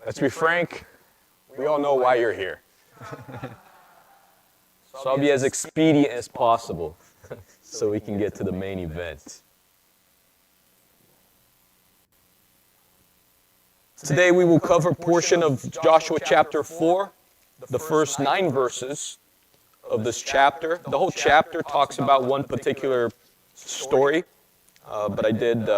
Let's be frank, we all know why you're here. So I'll be as expedient as possible so we can get to the main event. Today we will cover a portion of Joshua chapter 4, the first 9 verses of this chapter. The whole chapter talks about one particular story, but I did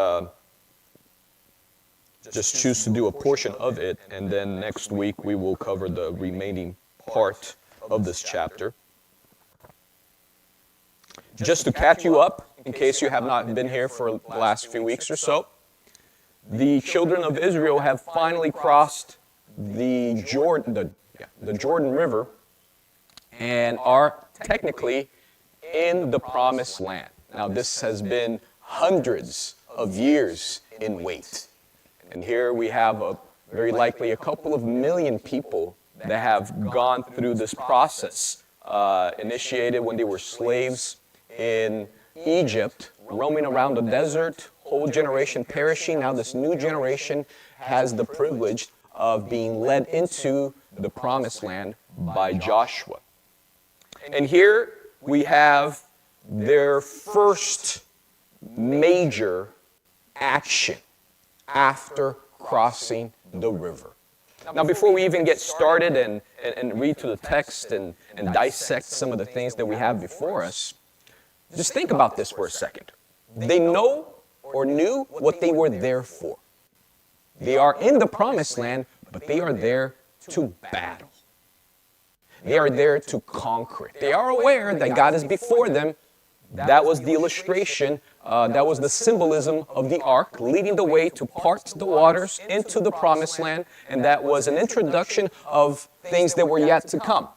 just choose to do a portion of it, and then next week we will cover the remaining part of this chapter. Just to catch you up, in case you have not been here for the last few weeks or so, the children of Israel have finally crossed the Jordan River and are technically in the Promised Land. Now, this has been hundreds of years in wait. And here we have very likely a couple of million people that have gone through this process, initiated when they were slaves in Egypt, roaming around the desert, whole generation perishing. Now this new generation has the privilege of being led into the Promised Land by Joshua. And here we have their first major action after crossing the river. Now, before we even get started and read through the text and dissect some of the things that we have before us, just think about this for a second. They know or knew what they were there for. They are in the Promised Land, but they are there to battle. They are there to conquer it. They are aware that God is before them. That was the illustration, that was the symbolism of the ark, leading the way to part the waters into the Promised Land, and that was an introduction of things that were yet to come.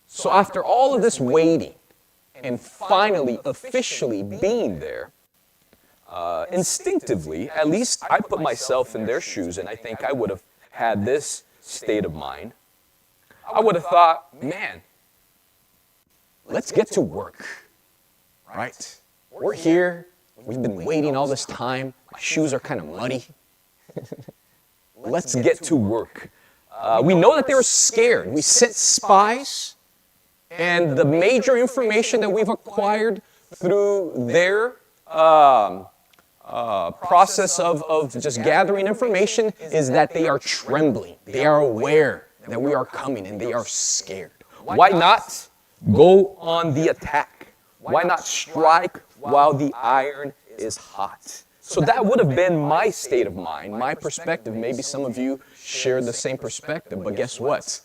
So after all of this waiting, and finally officially being there, instinctively, at least I put myself in their shoes, and I think I would have had this state of mind. I would have thought, man, let's get to work, right? We're here. We've been waiting all this time. My shoes are kind of muddy. Let's get to work. We know that they were scared. We sent spies, and the major information that we've acquired through their process of just gathering information is that they are trembling. They are aware that we are coming, and they are scared. Why not go on the attack? Why not strike while the iron is hot? So that would have been my state of mind, my perspective. Maybe some of you share the same perspective, but guess what?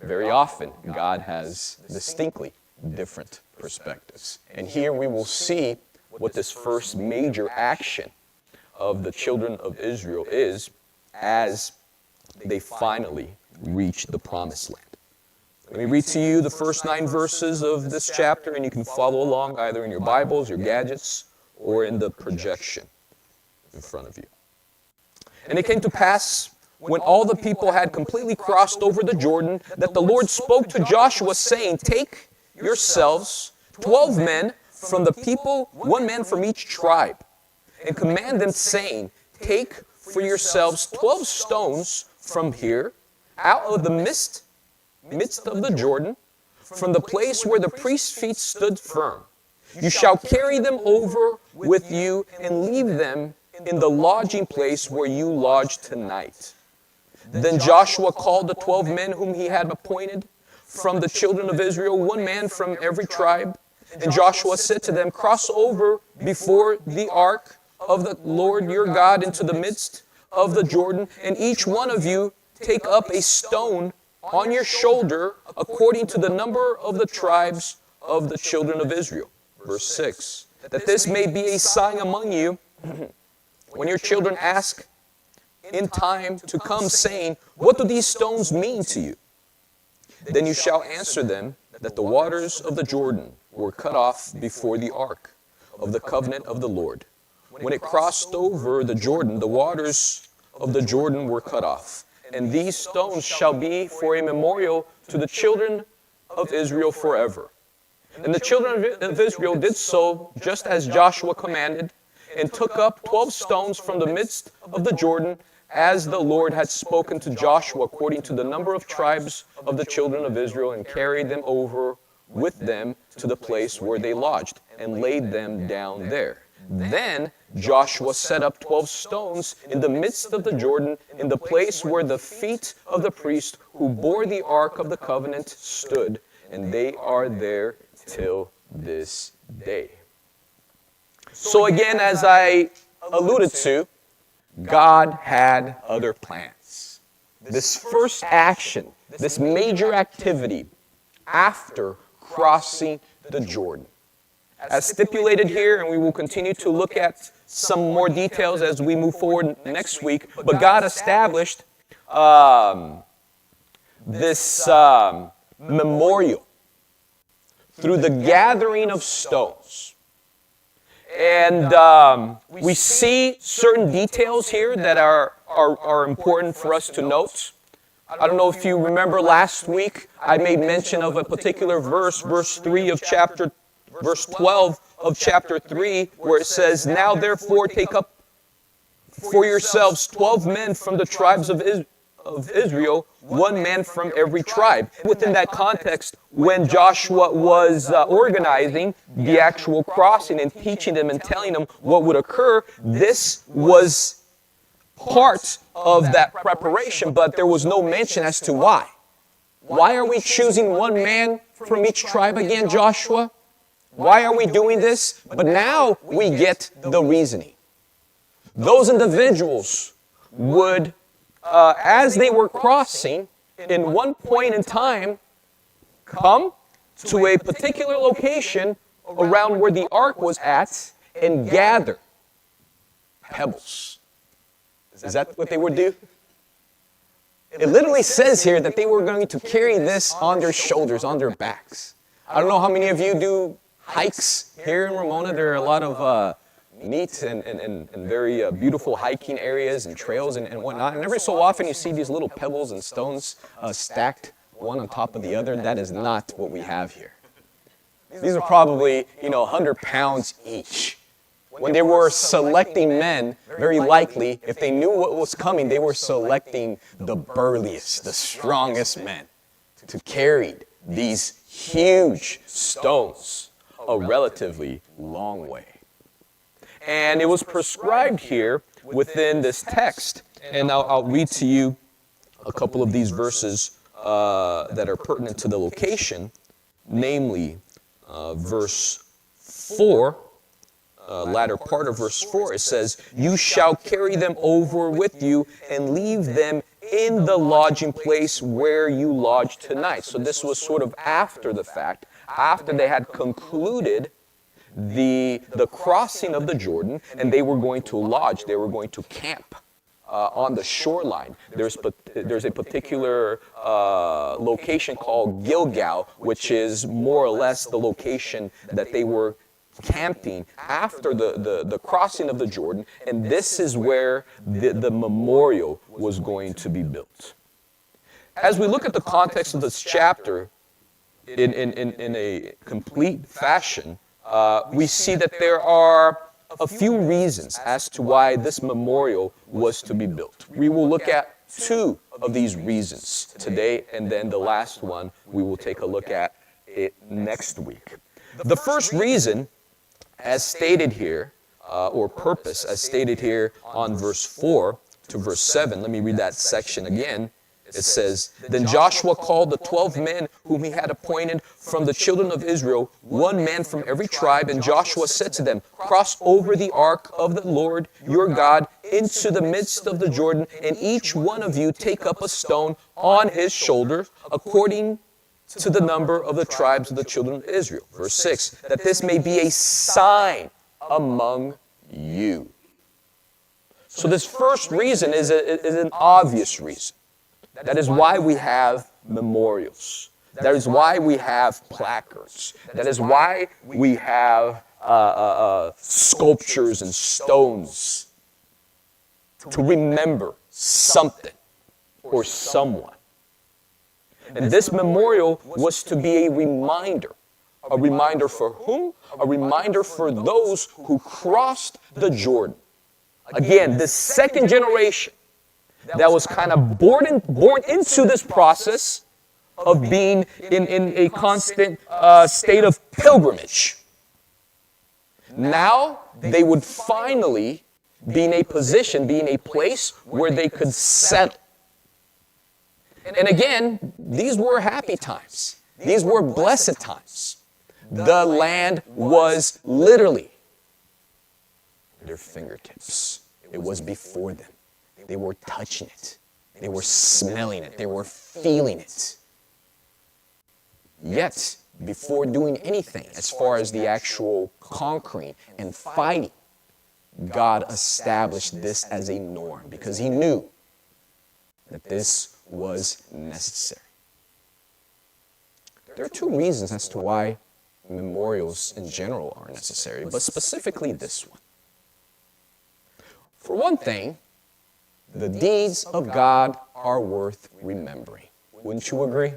Very often, God has distinctly different perspectives. And here we will see what this first major action of the children of Israel is as they finally reach the Promised Land. Let me read to you the first 9 verses of this chapter, and you can follow along either in your Bibles, your gadgets, or in the projection in front of you. And it came to pass, when all the people had completely crossed over the Jordan, that the Lord spoke to Joshua, saying, "Take yourselves 12 men from the people, 1 man from each tribe, and command them, saying, Take for yourselves 12 stones from here, out of the midst of the Jordan, from the place where the priest's feet stood firm. You shall carry them over with you and leave them in the lodging place where you lodge tonight." Then Joshua called the 12 men whom he had appointed from the children of Israel, 1 man from every tribe. And Joshua said to them, "Cross over before the ark of the Lord your God into the midst of the Jordan, and each one of you take up a stone on your shoulder according to the number of the tribes of the children of Israel." Verse 6, "That this may be a sign among you when your children ask in time to come, saying, What do these stones mean to you? Then you shall answer them that the waters of the Jordan were cut off before the ark of the covenant of the Lord. When it crossed over the Jordan, the waters of the Jordan were cut off. And these stones shall be for a memorial to the children of Israel forever. And the children of Israel did so just as Joshua commanded. and took up 12 stones from the midst of the Jordan, as the Lord had spoken to Joshua, according to the number of tribes of the children of Israel, and carried them over with them to the place where they lodged, and laid them down there. Then Joshua set up 12 stones in the midst of the Jordan, in the place where the feet of the priests who bore the ark of the covenant stood, and they are there till this day. So again, as I alluded to, God had other plans. This first action, this major activity after crossing the Jordan, as stipulated here, and we will continue to look at some more details as we move forward next week, but God established this memorial through the gathering of stones. And we see certain details here that are important for us to note. I don't know if you remember last week, I made mention of a particular verse 3 of verse 12 of chapter 3, where it says, "Now therefore take up for yourselves 12 men from the tribes of Israel, one man from every tribe." Within that context, when Joshua was organizing the actual crossing and teaching them and telling them what would occur, this was part of that preparation, but there was no mention as to why. Why are we choosing one man from each tribe again, Joshua? Why are we doing this? But now we get the reasoning. Those individuals would, as they were crossing, in one point in time, come to a particular location around where the ark was at and gather pebbles. Is that what they would do? It literally says here that they were going to carry this on their shoulders, on their backs. I don't know how many of you do hikes here in Ramona. There are a lot of neat and very beautiful hiking areas and trails and whatnot. And every so often you see these little pebbles and stones stacked one on top of the other. That is not what we have here. These are probably, 100 pounds each. When they were selecting men, very likely, if they knew what was coming, they were selecting the burliest, the strongest men to carry these huge stones a relatively long way. And it was prescribed here within this text, and I'll read to you a couple of these verses that are pertinent to the location, namely verse 4, latter part of verse 4, it says, "You shall carry them over with you and leave them in the lodging place where you lodge tonight." So this was sort of after the fact, after they had concluded the crossing of the Jordan, and they were going to lodge, they were going to camp on the shoreline. There's a particular location called Gilgal, which is more or less the location that they were camping after the crossing of the Jordan, and this is where the memorial was going to be built. As we look at the context of this chapter in a complete fashion, we see that there are a few reasons as to why this memorial was to be built. We will look at two of these reasons today, and then the last one we will take a look at it next week. The first reason, as stated here, or purpose, as stated here on verse 4 to verse 7, let me read that section again. It says, "Then Joshua called the 12 men whom he had appointed from the children of Israel, one man from every tribe, and Joshua said to them, Cross over the ark of the Lord your God into the midst of the Jordan, and each one of you take up a stone on his shoulder, according to the number of the tribes of the children of Israel." Verse 6, "That this may be a sign among you." So this first reason is an obvious reason. That is why we have memorials. That is why we have placards. That is why we have sculptures and stones, to remember something or someone. And this memorial was to be a reminder A reminder for whom? A reminder for those who crossed the Jordan. Again, this second generation that was kind of born into this process of being in a constant state of pilgrimage. Now they would finally be in a position, be in a place where they could settle. And again, these were happy times. These were blessed times. The land was literally at their fingertips. It was before them. They were touching it. They were smelling it. They were feeling it. Yet, before doing anything as far as the actual conquering and fighting, God established this as a norm because he knew that this was necessary. There are two reasons as to why memorials in general are necessary, but specifically this one. For one thing, the deeds of God are worth remembering. Wouldn't you agree?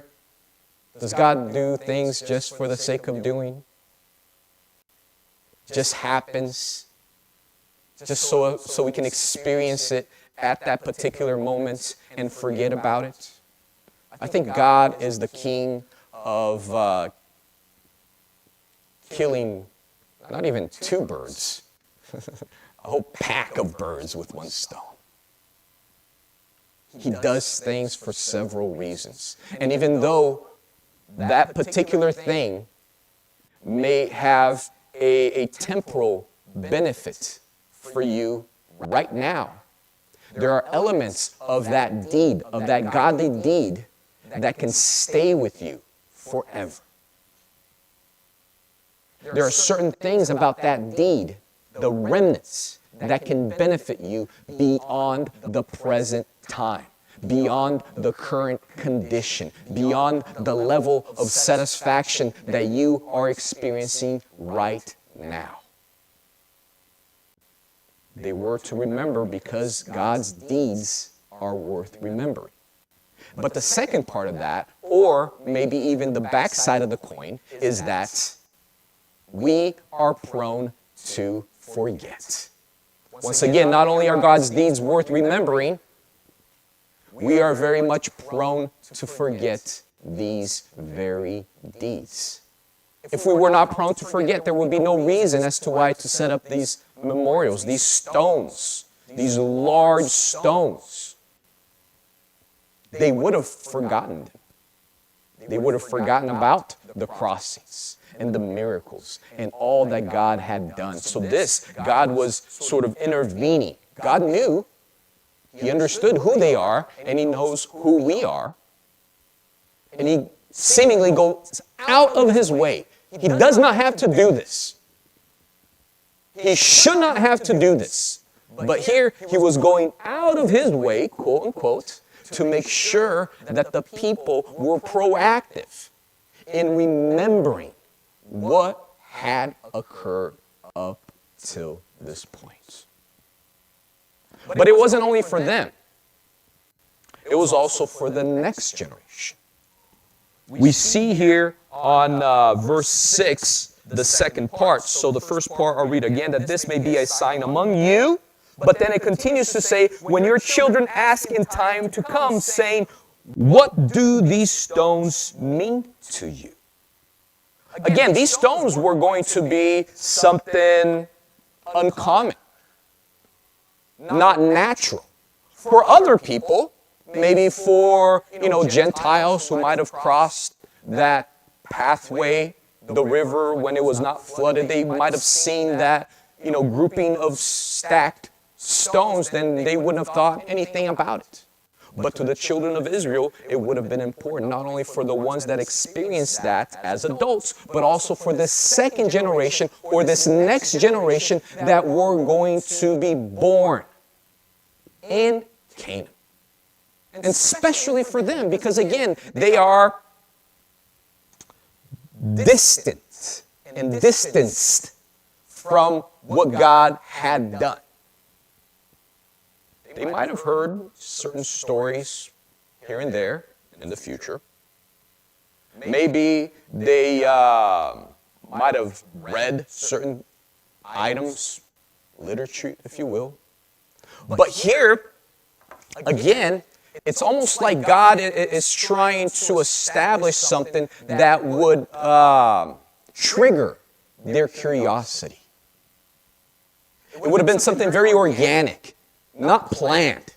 Does God do things just for the sake of doing? Just happens? Just so we can experience it at that particular moment and forget about it? I think God is the king of killing not even two birds, a whole pack of birds with one stone. He does things for several reasons. And even though that particular thing may have a temporal benefit for you right now, there are elements of that deed, of that godly deed, that can stay with you forever. There are certain things about that deed, the remnants, that can benefit you beyond the present time, beyond the current condition, beyond the level of satisfaction that you are experiencing right now. They were to remember because God's deeds are worth remembering. But the second part of that, or maybe even the backside of the coin, is that we are prone to forget. Once again, not only are God's deeds worth remembering, we are very much prone to forget these very deeds. If we were not prone to forget, there would be no reason as to why to set up these memorials, these stones, these large stones. They would have forgotten them. They would have forgotten about the crossings and the miracles and all that God had done. So God was sort of intervening. God knew, he understood who they are, and he knows who we are. And he seemingly goes out of his way. He does not have to do this. He should not have to do this. But here he was going out of his way, quote unquote, to make sure that the people were proactive in remembering what had occurred up till this point. But it wasn't only for them. It was also for the next generation. We see here on verse 6, the second part. So the first part I'll read again, that this may be a sign among you. But then it continues to say, when your children ask in time to come, saying, what do these stones mean to you? Again, these stones were going to be something uncommon, not natural. For other people, maybe for, Gentiles who might have crossed that pathway, the river, when it was not flooded, they might have seen that, grouping of stacked stones, then they wouldn't have thought anything about it. But to the children of Israel, it would have been important, not only for the ones that experienced that as adults, but also for this second generation or this next generation that were going to be born in Canaan. And especially for them, because again, they are distant and distanced from what God had done. They might have heard certain stories here and there in the future. Maybe they might have read certain items, literature, if you will. But here, again, it's almost like God is trying to establish something that would trigger their curiosity. It would have been something very organic, not planned.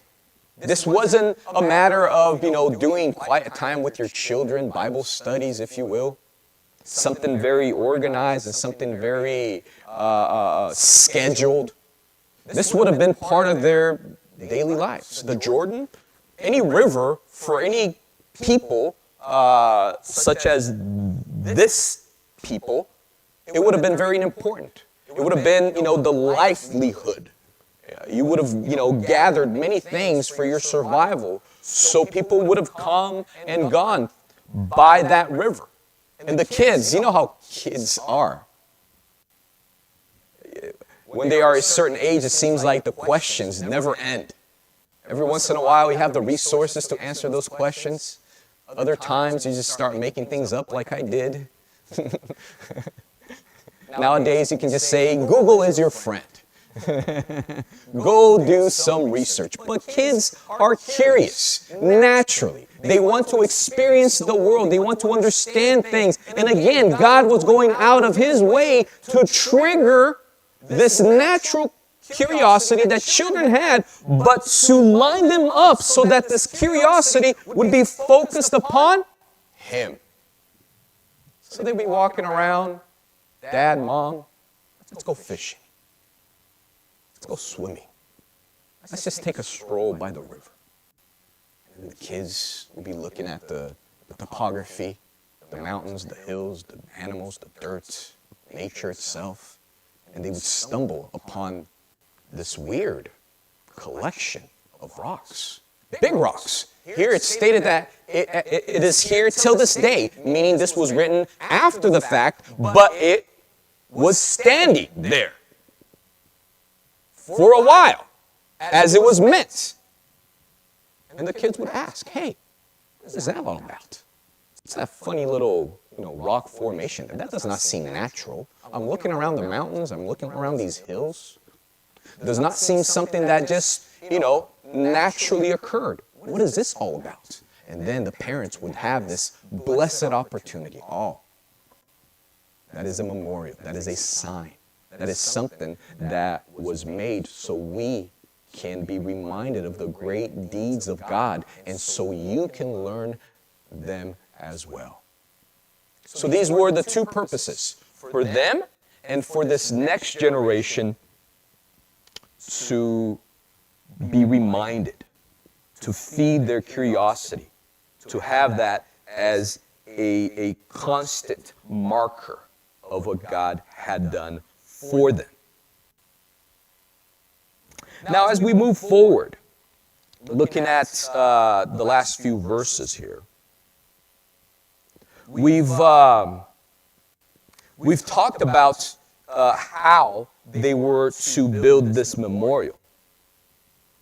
This wasn't a matter of, doing quiet time with your children, Bible studies, if you will. Something very organized and something very scheduled. This would have been part of their daily lives. The Jordan, any river for any people, such as this people, it would have been very important. It would have been, the livelihood. You would have, gathered many things for your survival. So people would have come and gone by that river. And the kids, you know how kids are. When they are a certain age, it seems like the questions never end. Every once in a while, we have the resources to answer those questions. Other times, you just start making things up like I did. Nowadays, you can just say, Google is your friend. Go do some research. But kids are curious, naturally. They want to experience the world. They want to understand things. And again, God was going out of His way to trigger this natural curiosity that children had, but to line them up so that this curiosity would be focused upon Him. So they'd be walking around, Dad, Mom, let's go fishing. Let's go swimming. Let's just take a stroll by the river. And the kids will be looking at the topography, the mountains, the hills, the animals, the dirt, nature itself. And they would stumble upon this weird collection of rocks. Big rocks. Here it's stated that it is here till this day, meaning this was written after the fact, but it was standing there for a while, as it was meant. And the kids would ask, hey, what is that all about? It's that funny little, rock formation. That does not seem natural. I'm looking around the mountains. I'm looking around these hills. It does not seem something that just, naturally occurred. What is this all about? And then the parents would have this blessed opportunity. Oh, that is a memorial. That is a sign. That is something that was made so we can be reminded of the great deeds of God, and so you can learn them as well. So these were the two purposes, for them and for this next generation to be reminded, to feed their curiosity, to have that as a constant marker of what God had done for them. Now, as we move forward, looking at the last few verses here, we've talked about how they were to build this memorial.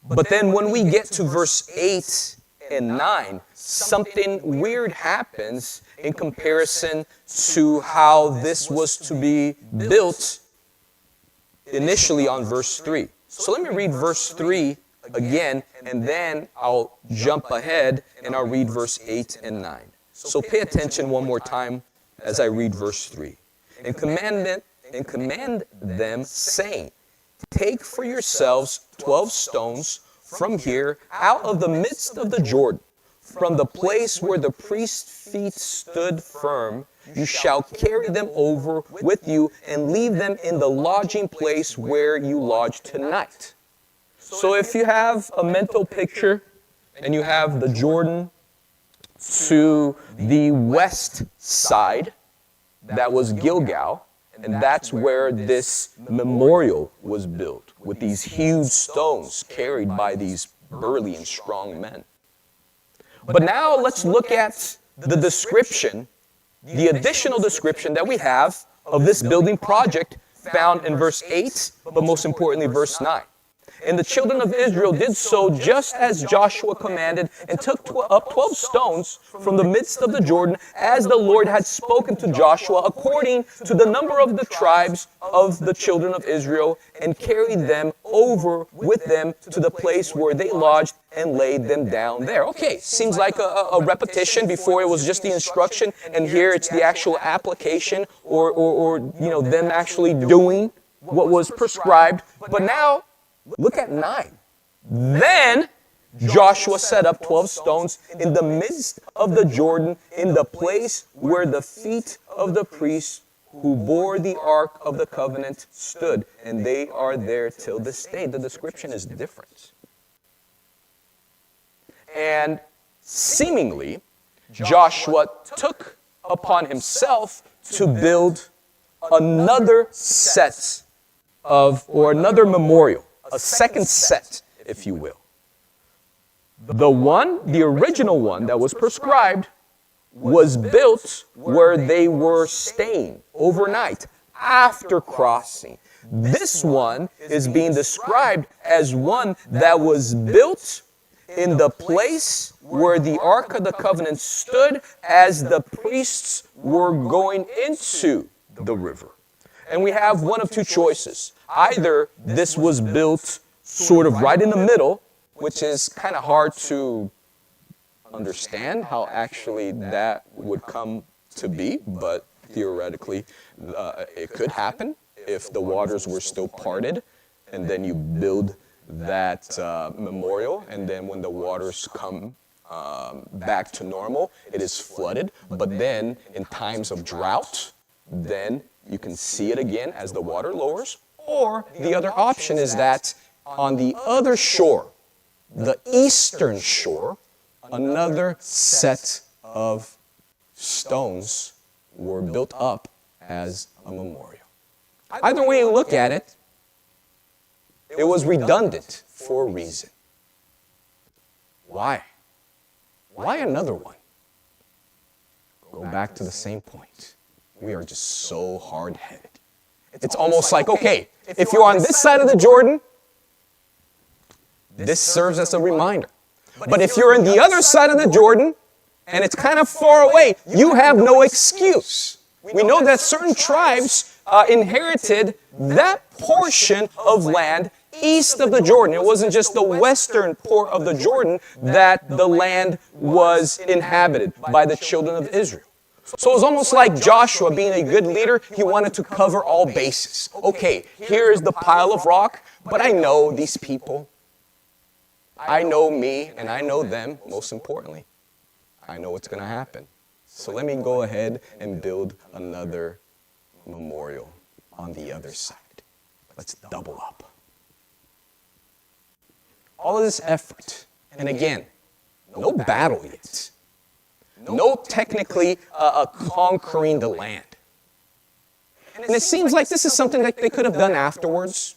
But then when we get to verse 8 and 9, something weird happens in comparison to how this was to be built initially on verse 3. So let me read verse 3 again, and then I'll jump ahead and I'll read verse 8 and 9. So pay attention one more time as I read verse 3. And command them, saying, take for yourselves 12 stones from here out of the midst of the Jordan, from the place where the priest's feet stood firm. You shall carry them over with you and leave them in the lodging place where you lodge tonight. So if you have a mental picture and you have the Jordan to the west side, that was Gilgal, and that's where this memorial was built, with these huge stones carried by these burly and strong men. But now let's look at the description, the additional description that we have of this building project found in verse 8, but most importantly verse 9. And the children of Israel did so just as Joshua commanded, and took up 12 stones from the midst of the Jordan, as the Lord had spoken to Joshua, according to the number of the tribes of the children of Israel, and carried them over with them to the place where they lodged, and laid them down there. Okay, seems like a repetition. Before it was just the instruction, and here it's the actual application, or them actually doing what was prescribed. But now, look at 9. Then Joshua set up 12 stones in the midst of the Jordan, in the place where the feet of the priests who bore the ark of the covenant stood. And they are there till this day. The description is different. And seemingly, Joshua took upon himself to build another set or another memorial, a second set, if you will. The original one that was prescribed, was built where they were staying overnight after crossing. This one is being described as one that was built in the place where the Ark of the Covenant stood as the priests were going into the river. And we have one of two choices. Either this was built sort of right in the middle, which is kind of hard to understand how actually that would come to be, but theoretically it could happen if the waters were still parted, and then you build that memorial, and then when the waters come back to normal, it is flooded. But then in times of drought, then you can see it again as the water lowers. Or the other option is that on the other shore, the eastern shore, another set of stones were built up as a memorial. Either way you look at it, it was redundant for a reason. Why? Why another one? Go back to the same point. We are just so hard-headed. It's almost like, okay, if you're on this side of the Jordan, this serves as a reminder. But if you're on the other side of the Jordan, and it's kind of far away, you have no excuse. We know that certain tribes inherited that portion of land east of the Jordan. It wasn't just the western part of the Jordan that the land was inhabited by the children of Israel. So it was almost like Joshua, being a good leader, he wanted to cover all bases. Okay, here is the pile of rock, but I know these people. I know me, and I know them, most importantly. I know what's going to happen. So let me go ahead and build another memorial on the other side. Let's double up. All of this effort, and again, no battle yet. No technically conquering the land. And it seems like this is something that they could have done afterwards,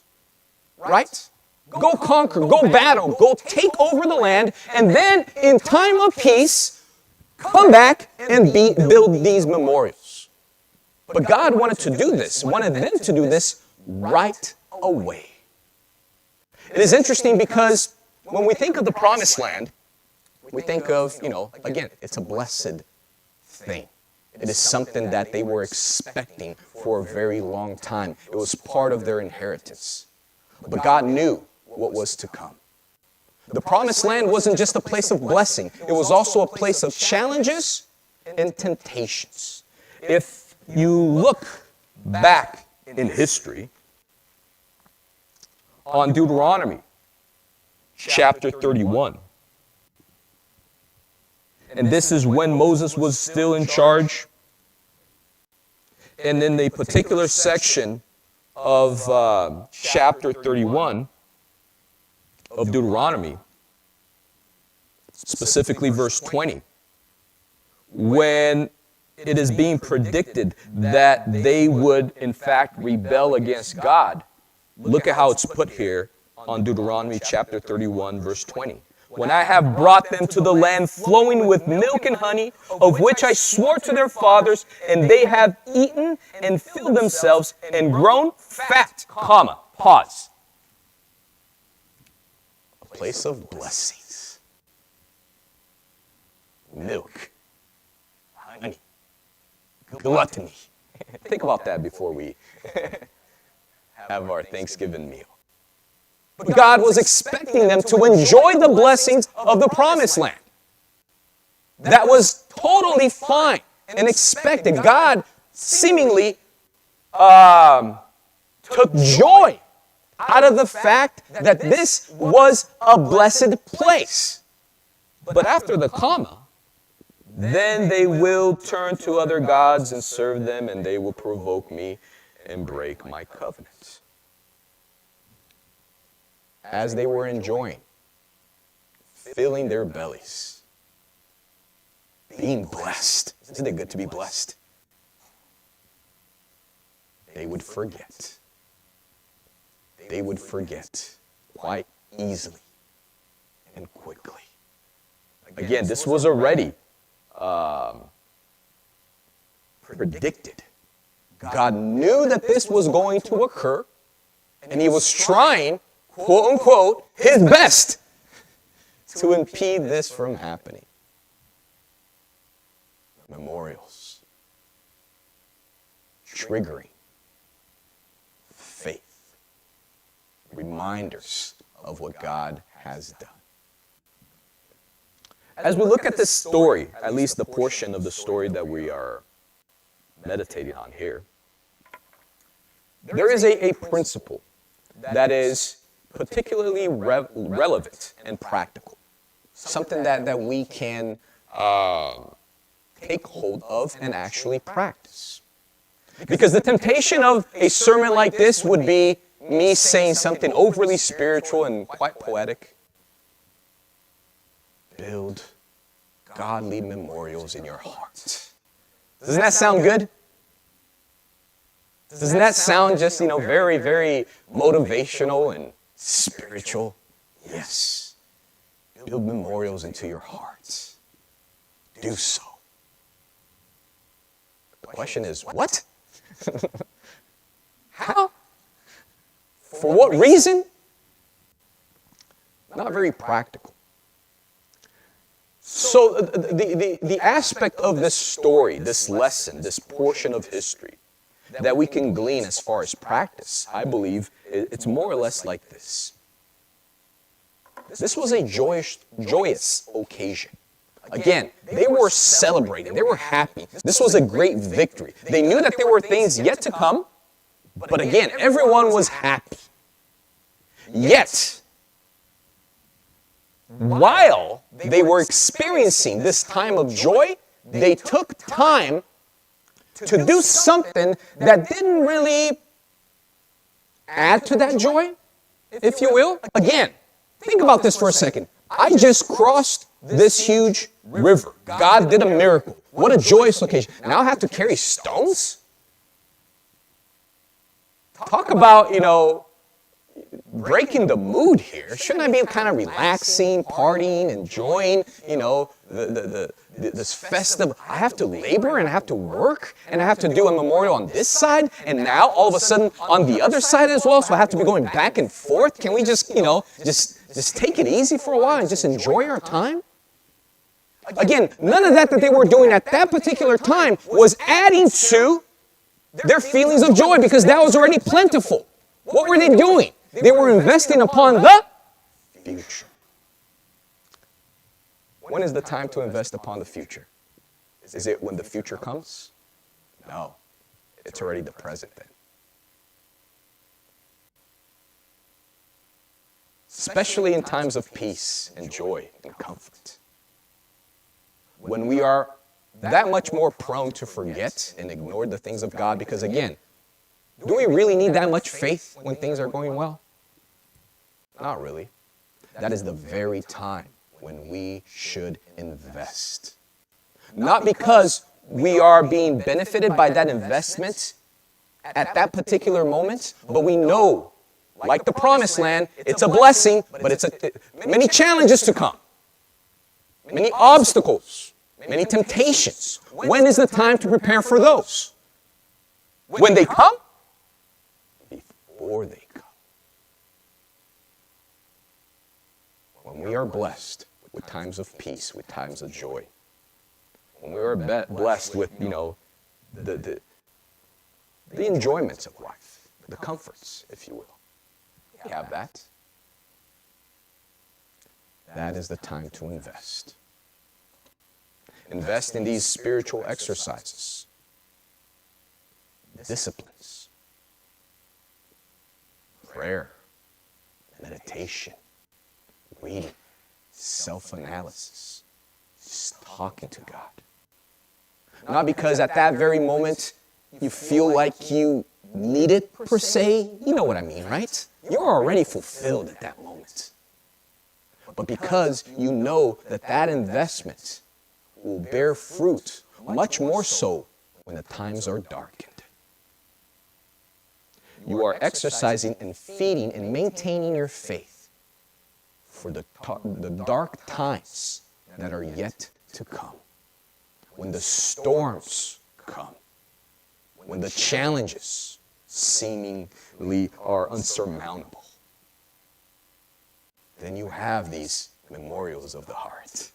right? Go conquer, go battle, go take over the land, and then in time of peace, come back and build these memorials. But God wanted to do this, wanted them to do this right away. It is interesting because when we think of the promised land, we think of, again, it's a blessed thing. It is something that they were expecting for a very long time. It was part of their inheritance. But God knew what was to come. The promised land wasn't just a place of blessing. It was also a place of challenges and temptations. If you look back in history on Deuteronomy chapter 31, and this is when Moses was still in charge. And in the particular section of chapter 31 of Deuteronomy, specifically verse 20, when it is being predicted that they would in fact rebel against God, look at how it's put here on Deuteronomy chapter 31 verse 20. When I have brought them to the land flowing with milk and honey, of which I swore to their fathers, and they have eaten and filled themselves and grown fat, pause. place of blessings. Milk, honey, gluttony. Think about that before we have our Thanksgiving meal. But God was expecting them to enjoy the blessings of the promised land. That was totally fine and expected. God seemingly took joy out of the fact that this was a blessed place. But after the comma, then they will turn to other gods and serve them, and they will provoke me and break my covenant. As they were enjoying, filling their bellies, being blessed. Isn't it good to be blessed? They would forget. They would forget quite easily and quickly. Again, this was already predicted. God knew that this was going to occur, and he was trying, quote unquote, his best to impede this from happening. Memorials, triggering faith, reminders of what God has done. As we look at this story, at least the portion of the story that we are meditating on here, there is a principle that is particularly relevant and practical. Something that we can take hold of and actually practice. Because the temptation of a sermon like this would be me saying something overly spiritual and quite poetic. Build godly memorials in your heart. Doesn't that sound good? Doesn't that sound just, very, very motivational and spiritual? Yes. Build memorials into your hearts. Do so. The question is, what? How? For what reason? Not very practical. So the aspect of this story, this lesson, this portion of history that we can glean as far as practice, I believe it's more or less like this. This was a joyous occasion. Again, they were celebrating. They were happy. This was a great victory. They knew that there were things yet to come, but again, everyone was happy. Yet, while they were experiencing this time of joy, they took time to do something that didn't really add to that joy, if you will. Again, think about this for a second. I just crossed this huge river. God did a miracle. What a joyous occasion. Now I have to carry stones? Talk about, breaking the mood here. Shouldn't I be kind of relaxing, partying, enjoying, this festive? I have to labor and I have to work and I have to do a memorial on this side and now all of a sudden on the other side as well, so I have to be going back and forth. Can we just take it easy for a while and just enjoy our time? Again, none of that they were doing at that particular time was adding to their feelings of joy because that was already plentiful. What were they doing? They were investing upon the future. When is the time to invest upon the future? Is it when the future comes? No, it's already the present then. Especially in times of peace and joy and comfort. When we are that much more prone to forget and ignore the things of God, because again, do we really need that much faith when things are going well? Not really. That is the very time when we should invest. Not because we are being benefited by that investment at that particular moment, but we know, like the promised land, it's a blessing, but it's many challenges to come, many obstacles, many temptations. When is the time to prepare for those? When they come? Before they come. when we are blessed with times of peace, with times of joy, when we are blessed with, the enjoyments of life, the comforts, if you will, we have that. That is the time to invest. Invest in these spiritual exercises, disciplines, prayer, meditation, reading, self-analysis, just talking to God. Not because at that very moment you feel like you need it per se. You know what I mean, right? You're already fulfilled at that moment. But because you know that that investment will bear fruit, much more so when the times are darkened. You are exercising and feeding and maintaining your faith for the dark times that are yet to come. When the storms come, when the challenges seemingly are unsurmountable, then you have these memorials of the heart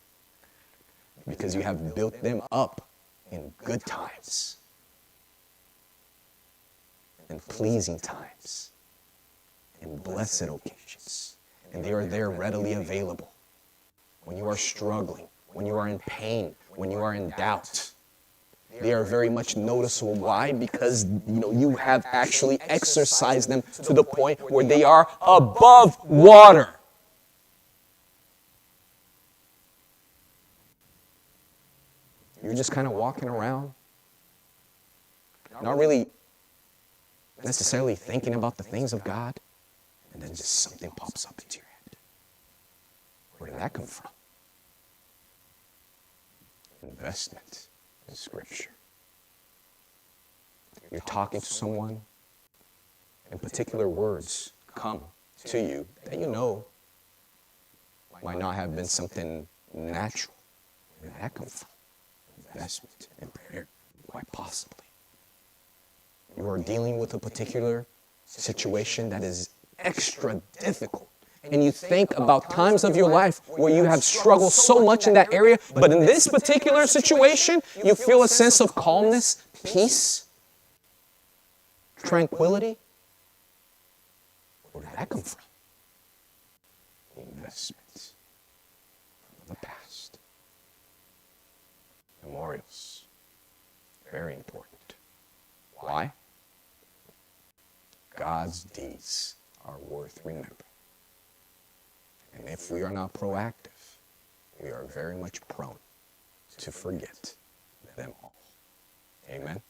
because you have built them up in good times and pleasing times and blessed occasions. And they are there readily available when you are struggling, when you are in pain, when you are in doubt. They are very much noticeable. Why? Because you have actually exercised them to the point where they are above water. You're just kind of walking around, not really necessarily thinking about the things of God, and then just something pops up into your head. Where did that come from? Investment in Scripture. You're talking to someone, and particular words come to you that you know might not have been something natural. Where did that come from? Investment in prayer, quite possibly. You are dealing with a particular situation that is extra difficult. And you think about times of your life where you have struggled so much in that area, but in this particular situation, you feel a sense of calmness, peace, tranquility. Where did that come from? The investment of the past. Memorials. Very important. Why? God's deeds are worth remembering. And if we are not proactive, we are very much prone to forget them all. Amen.